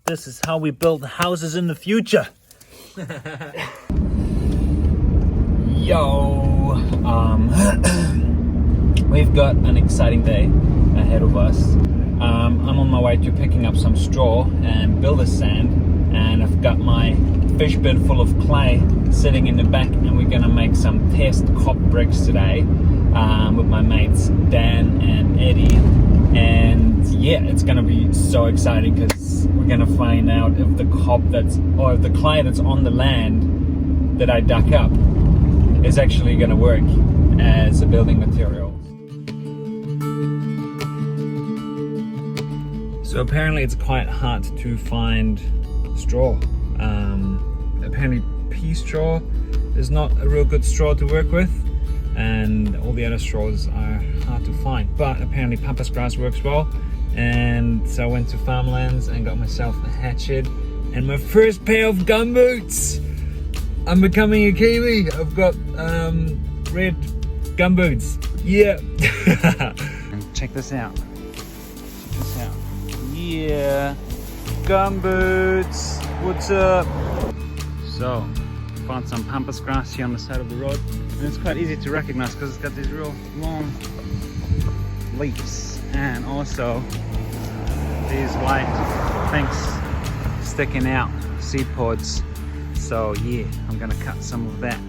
This is how we build houses in the future. Yo, we've got an exciting day ahead of us. I'm on my way to picking up some straw and builder sand, and I've got my fish bin full of clay sitting in the back, and we're gonna make some test cob bricks today with my mates Dan and Eddie. And yeah, it's gonna be so exciting because we're gonna find out if the the clay that's on the land that I dug up is actually gonna work as a building material. So apparently it's quite hard to find straw. Apparently pea straw is not a real good straw to work with, and all the other straws are hard to find, but apparently pampas grass works well. And so I went to Farmlands and got myself a hatchet and my first pair of gumboots. I'm becoming a Kiwi. I've got red gumboots. Yeah. Check this out. Yeah, gumboots. What's up? So, found some pampas grass here on the side of the road, and it's quite easy to recognize because it's got these real long leaves, and also these white things sticking out, seed pods. So yeah, I'm gonna cut some of that.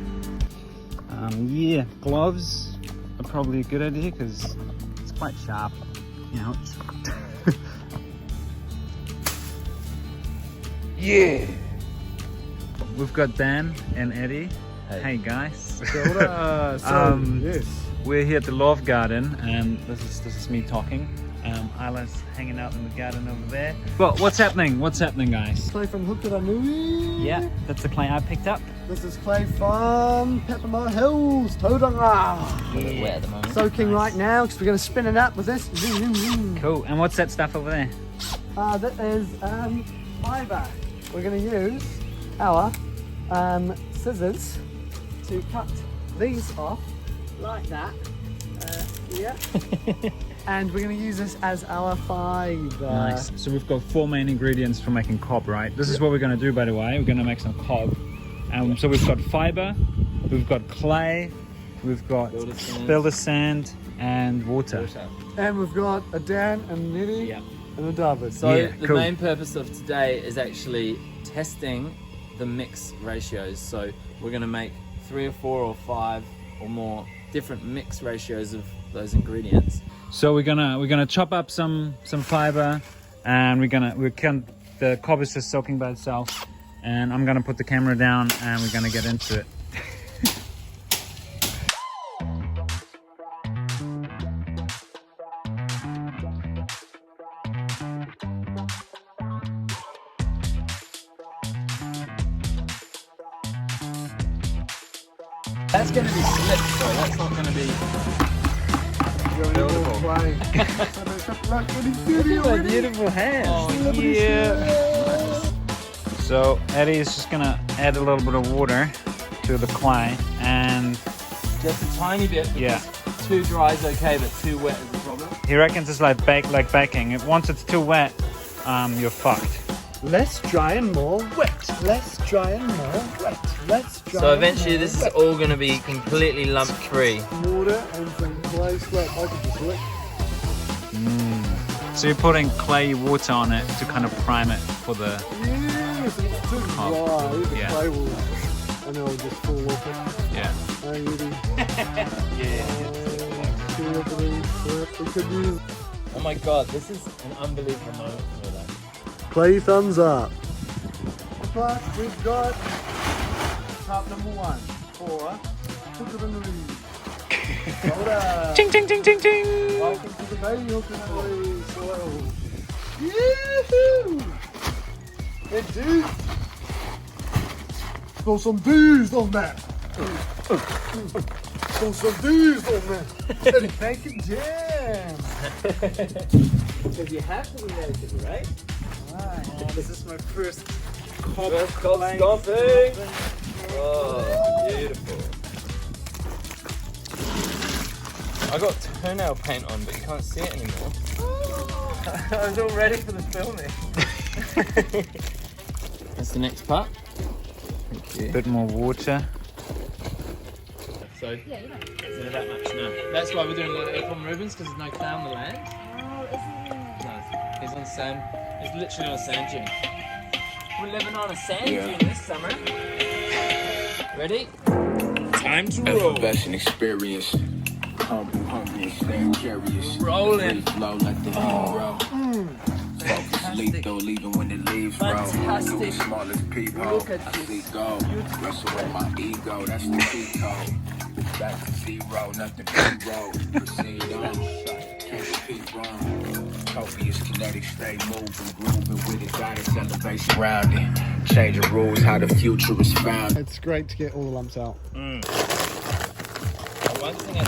Yeah, gloves are probably a good idea because it's quite sharp. Ouch. Yeah. We've got Dan and Eddie. Hey guys. Yes. We're here at the Love Garden, and this is me talking. Isla's hanging out in the garden over there. Well, what's happening? What's happening, guys? Clay from Hukuranui. Yeah, that's the clay I picked up. This is clay from Peppermint Hills, Tauranga. Yeah. Wet at the moment. Soaking right now because we're going to spin it up with this. Cool. And what's that stuff over there? That is fibre. We're going to use our scissors to cut these off like that. Yeah. And we're going to use this as our fibre. Nice. So we've got 4 main ingredients for making cob, right? This is what we're going to do, by the way. We're going to make some cob. So we've got fibre, we've got clay, we've got builder sand, and water. And we've got a Dan and Nettie and a David. So Yeah, the cool. main purpose of today is actually testing the mix ratios. So we're going to make 3 or 4 or 5 or more different mix ratios of those ingredients. So we're gonna chop up some fiber, and the cob is just soaking by itself, and I'm gonna put the camera down and we're gonna get into it. That's going to be slick, so that's not going to be Clay. My beautiful hands. Oh, yeah. So Eddie is just gonna add a little bit of water to the clay, and just a tiny bit. yeah, Too dry is okay, but too wet is a problem. he reckons it's like baking. Once it's too wet, you're fucked. Less dry and more wet. Less dry and more wet. Less dry. So eventually and more this is wet. all going to be completely lump free. Water and some clay sweat. I could just lick. So you're putting clay water on it to kind of prime it for the... Yes, and it's too dry. The Yeah. clay will, and it'll just fall off it. Yeah. Hey, Eddie. Yeah. We could use Oh my god, this is an unbelievable moment for me. clay thumbs up. But we've got top number 1 for Hukuranui. Ching, ching, ching, ching, ching. Welcome to the Bay Hukuranui soil. Yoo-hoo! Hey, dude. Throw some D's on that. Throw some D's on that. Eddie, thank you, Jam. Because you have to be naked, right? Oh, this is my first cob stomping. Oh, beautiful. I got toenail paint on, but you can't see it anymore. I was all ready for the filming. That's the next part. Thank you. Bit more water. So, is it that much? No. That's why we're doing like April Rubens, because there's no clay on the land. Oh, isn't it? No, he's on sand. He's literally on a sand dune. We're living on a sand dune this summer. Ready? Time to roll. Effervescent experience. Humble, hungry, and stand curious. Rolling. Flow like the hero. Focus lethal, leaving when it leaves, bro. Fantastic. Do the smallest peephole. Look at I this. see gold. Wrestle with my ego, that's the key code. Back to zero, nothing zero. Proceed on. Can't repeat wrong. Copious kinetic, stay moving, grooving with it. Guidance, elevation around it. Change the rules, how the future is found. It's great to get all the lumps out.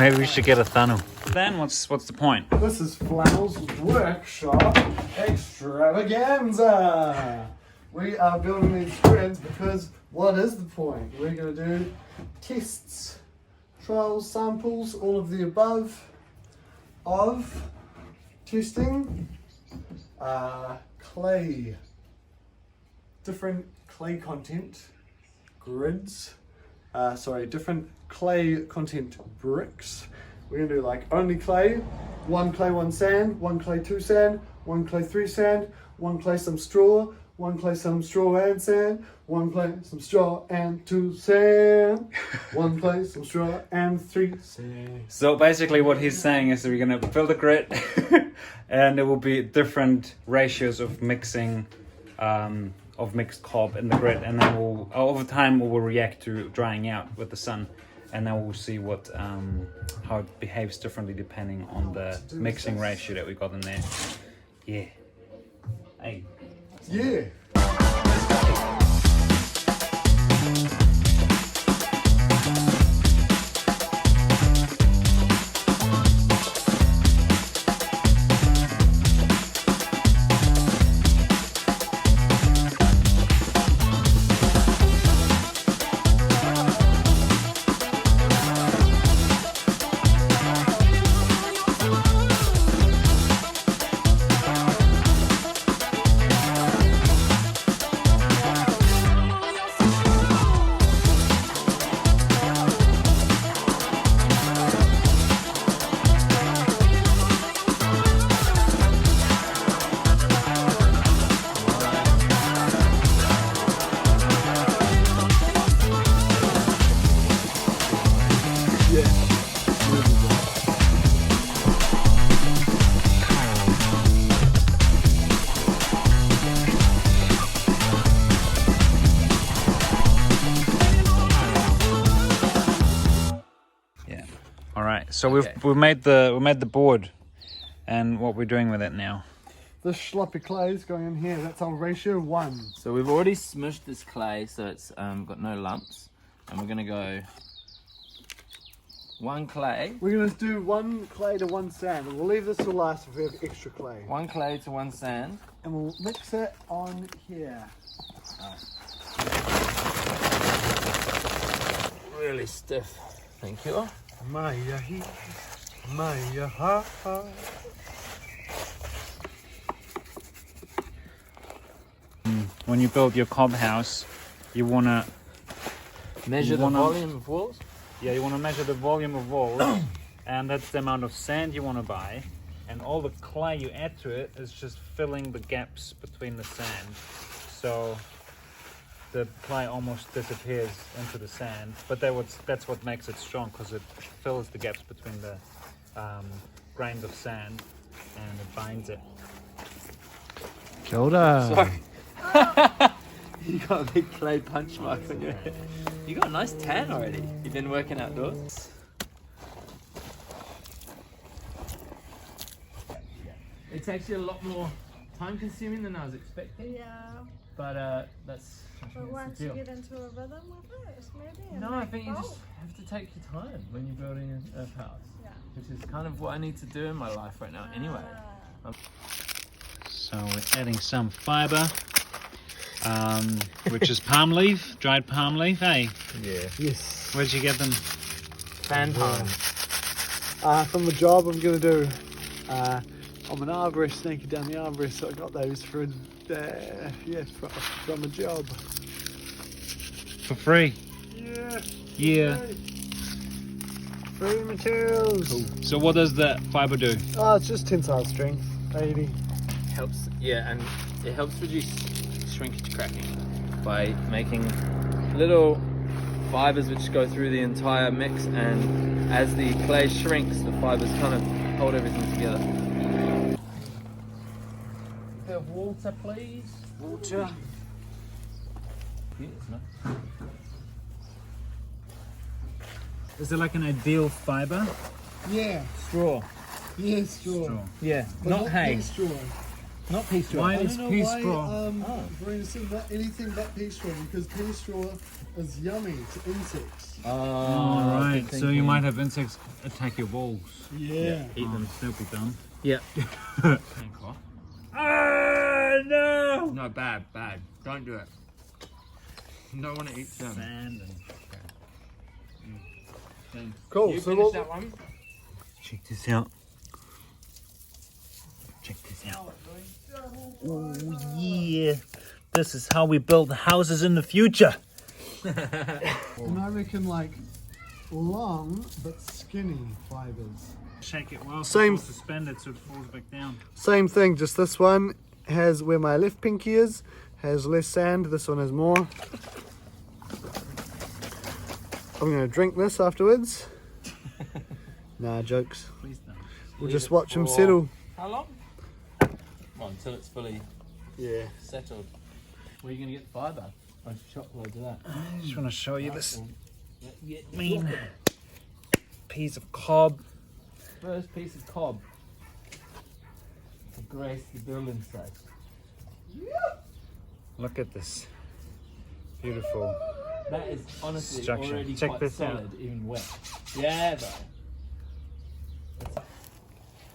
Maybe we should get a funnel. Then what's the point? This is Flannel's Workshop Extravaganza. We are building these grids because what is the point? We're going to do tests, trials, samples, all of the above of testing clay, different clay content grids, different clay content bricks. We're going to do like only clay, one clay, one sand, one clay, two sand, one clay, three sand, one clay, some straw, one clay, some straw and sand, one clay, some straw and two sand, one clay, some straw and three sand. So basically what he's saying is that we're going to build a grid and there will be different ratios of mixing, of mixed cob in the grid, and then we'll, over time we will react to drying out with the sun, and then we'll see what how it behaves differently depending on the mixing ratio that we got in there. Yeah. Hey. Yeah. So we've made the board, and what we're doing with it now. This sloppy clay is going in here. That's our ratio 1. So we've already smushed this clay so it's got no lumps, and we're gonna go one clay. We're going to do one clay to one sand. And we'll leave this to last if we have extra clay. One clay to one sand. And we'll mix it on here. Really stiff. Thank you. Maya he, Maya ha ha. When you build your cob house, you wanna measure the volume of walls. Yeah, you wanna measure the volume of walls, and that's the amount of sand you wanna buy, and all the clay you add to it is just filling the gaps between the sand. So the clay almost disappears into the sand, but that's what makes it strong, because it fills the gaps between the grains of sand and it binds it. Kia ora. Sorry. You got a big clay punch mark on your head. You got a nice tan already. You've been working outdoors. It's actually a lot more time consuming than I was expecting. Yeah. But that's But once you get into a rhythm with it, maybe. No, I think you just have to take your time when you're building a house. Yeah. Which is kind of what I need to do in my life right now anyway. So we're adding some fiber, which is palm leaf, dried palm leaf, hey? Yeah. Yes. Where'd you get them? Fan palm. From the job I'm going to do. I'm an arborist, snaking down the arborist, so I got those for Yeah, from a job. For free. Yeah. Yeah. Free materials. So what does the fiber do? Oh, it's just tensile strength, 80. Helps, yeah, and it helps reduce shrinkage cracking by making little fibers which go through the entire mix, and as the clay shrinks, the fibers kind of hold everything together. Bit of water, please. Water. Yes, no. Is it like an ideal fiber? Yeah. Straw. Yeah, straw. Yeah. But Not hay. pea straw. Not pea straw. I Why is don't know pea why, straw? Verena said not anything but pea straw, because pea straw is yummy to insects. Oh, right. So you might have insects attack your balls. Yeah. Eat them. They'll be done. Yeah. Ah, no! No, bad. Don't do it. You don't want to eat them. Sand and... Cool. You So finish what? that one? Check this out. Check this out. Oh yeah. This is how we build houses in the future. And I reckon like long but skinny fibers. Shake it well. Same. Suspended so it falls back down. Same thing, just this one has where my left pinky is, has less sand, this one has more. I'm gonna drink this afterwards. Nah, jokes. Please don't. We'll Leave just it watch them for- settle. How long? Well, until it's fully Yeah. settled. Where are you going to get the fibre? I should chop loads of that. I just want to show you this Yeah, mean piece of cob. First piece of cob to grace the building site. Look at this. Beautiful. That is honestly Structure. already Check quite this out. solid, even wet. Yeah, though.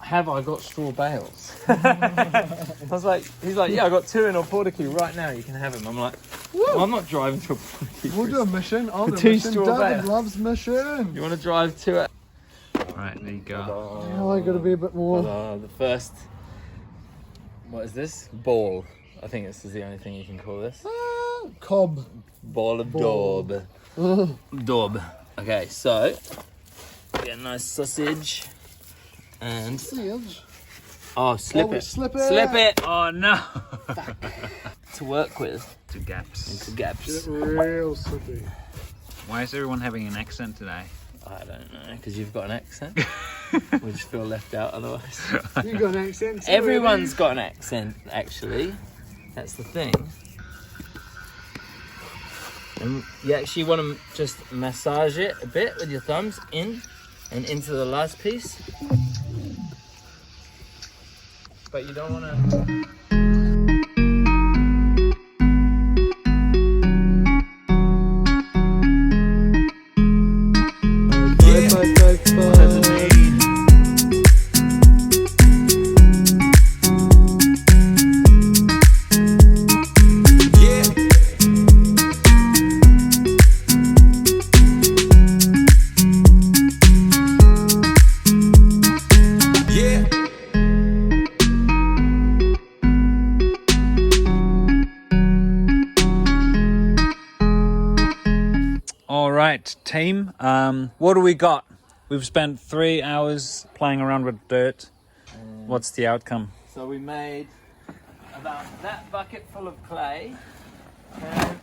Have I got straw bales? I was like, he's like, yeah, I got 2 in a porticue right now. You can have them. I'm like, well, I'm not driving to a porticue. We'll do a mission. I'll do a Two mission. straw David bale. loves mission. You want to drive to it? Alright, there you go. Oh, I gotta be a bit more. The first, what is this? Ball. I think this is the only thing you can call this. Cob. Ball of Ball. daub. Daub. Okay, so get a nice sausage and Sausage. oh, slip we it. slip it. Slip it Oh no! to work with. Two gaps. Into gaps. Real slippy. Why is everyone having an accent today? I don't know, because you've got an accent. We just feel left out otherwise. You got an accent too, Everyone's got an accent, actually. That's the thing. And you actually want to just massage it a bit with your thumbs in and into the last piece. But you don't want to... Alright, team. What do we got? We've spent 3 hours playing around with dirt. What's the outcome? So we made about that bucket full of clay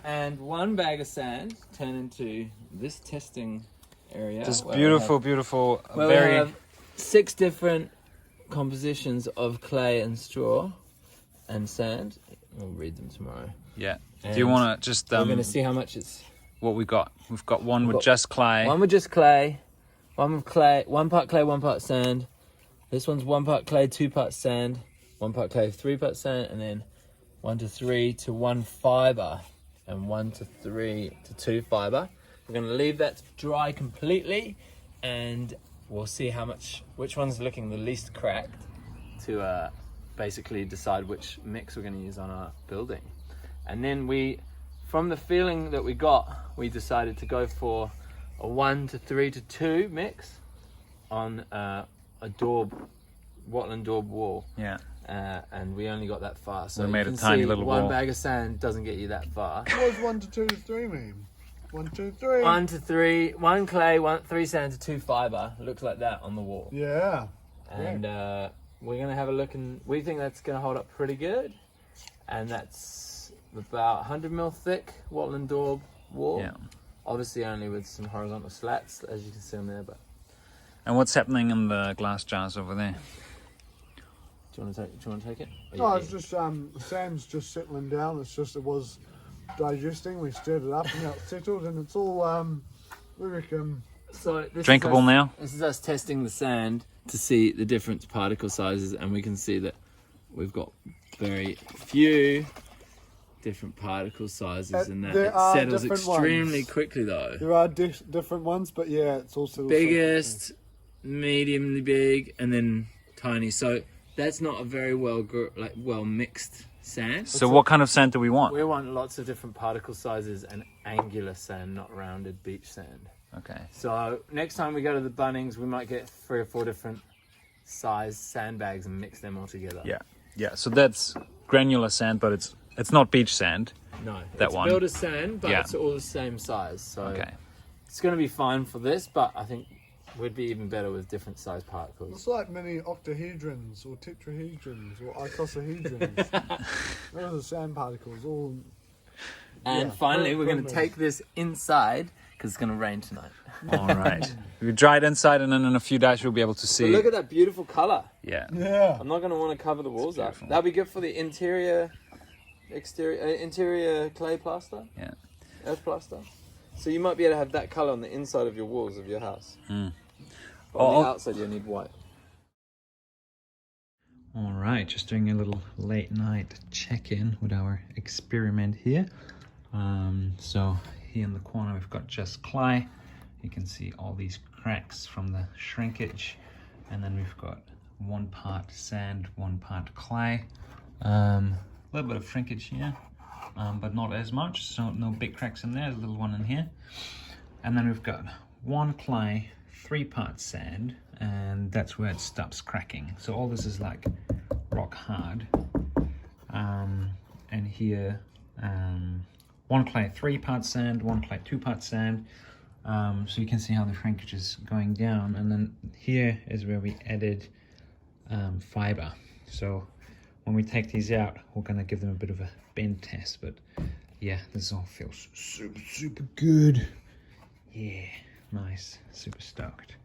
and 1 bag of sand turn into this testing area. This where we beautiful, have- beautiful, where we very... have 6 different compositions of clay and straw and sand. We'll read them tomorrow. Yeah. Do And you want to just... we're going to see how much it's... what we got? We've got one with got just clay. One with just clay, one with clay, 1 part clay, 1 part sand. This one's 1 part clay, 2 parts sand, 1 part clay, 3 parts sand, and then 1 to 3 to 1 fiber, and 1 to 3 to 2 fiber. We're going to leave that to dry completely, and we'll see which one's looking the least cracked to basically decide which mix we're going to use on our building. And then from the feeling that we got, we decided to go for a 1 to 3 to 2 mix on a daub, Watland daub wall. Yeah. and we only got that far. So We you made a can tiny see little one wall. bag of sand doesn't get you that far. What does 1 to 2 to 3 mean? 1, 2, 3. 1 to 3, 1 clay, 3 sand to 2 fiber. Looks like that on the wall. Yeah. And we're gonna have a look, and we think that's gonna hold up pretty good. And that's about 100 mil thick Watland daub wall. Yeah. Obviously only with some horizontal slats, as you can see on there. But And what's happening in the glass jars over there? do you want to take it? Or No, you it's just sand's just settling down. It's just it was digesting. We stirred it up and now it's settled, and it's all we reckon. So this Drinkable is us, now? This is us testing the sand to see the different particle sizes, and we can see that we've got very few different particle sizes in that. There It are settles different extremely ones. quickly though. There are different ones, but yeah, it's also Biggest, mediumly big, and then tiny. So that's not a very well mixed sand. So what kind of sand do we want? We want lots of different particle sizes and angular sand, not rounded beach sand. Okay. So next time we go to the Bunnings, we might get 3 or 4 different size sandbags and mix them all together. Yeah. Yeah. So that's granular sand, but it's not beach sand. No, That it's one. builder sand, but Yeah. it's all the same size. So Okay. it's going to be fine for this, but I think we'd be even better with different size particles. It's like mini octahedrons or tetrahedrons or icosahedrons. Those are sand particles. All. And Yeah, finally, we're going to goodness. take this inside because it's going to rain tonight. All right. We dry it inside, and then in a few days we'll be able to But see. look at that beautiful color. Yeah. Yeah. I'm not going to want to cover the walls up. beautiful. That'll be good for the interior clay plaster, Yeah. earth plaster. So you might be able to have that color on the inside of your walls of your house. Mm. But on the Oh. outside, you need white. All right, just doing a little late night check-in with our experiment here. So here in the corner we've got just clay. You can see all these cracks from the shrinkage, and then we've got 1 part sand, 1 part clay. A little bit of shrinkage here, but not as much, so no big cracks in there. There's a little one in here. And then we've got 1 clay, 3 parts sand, and that's where it stops cracking. So all this is like rock hard. And here 1 clay, 3 parts sand, 1 clay, 2 parts sand. So you can see how the shrinkage is going down. And then here is where we added fiber. So when we take these out, we're gonna give them a bit of a bend test. But yeah, this all feels super good. Yeah, nice, super stoked.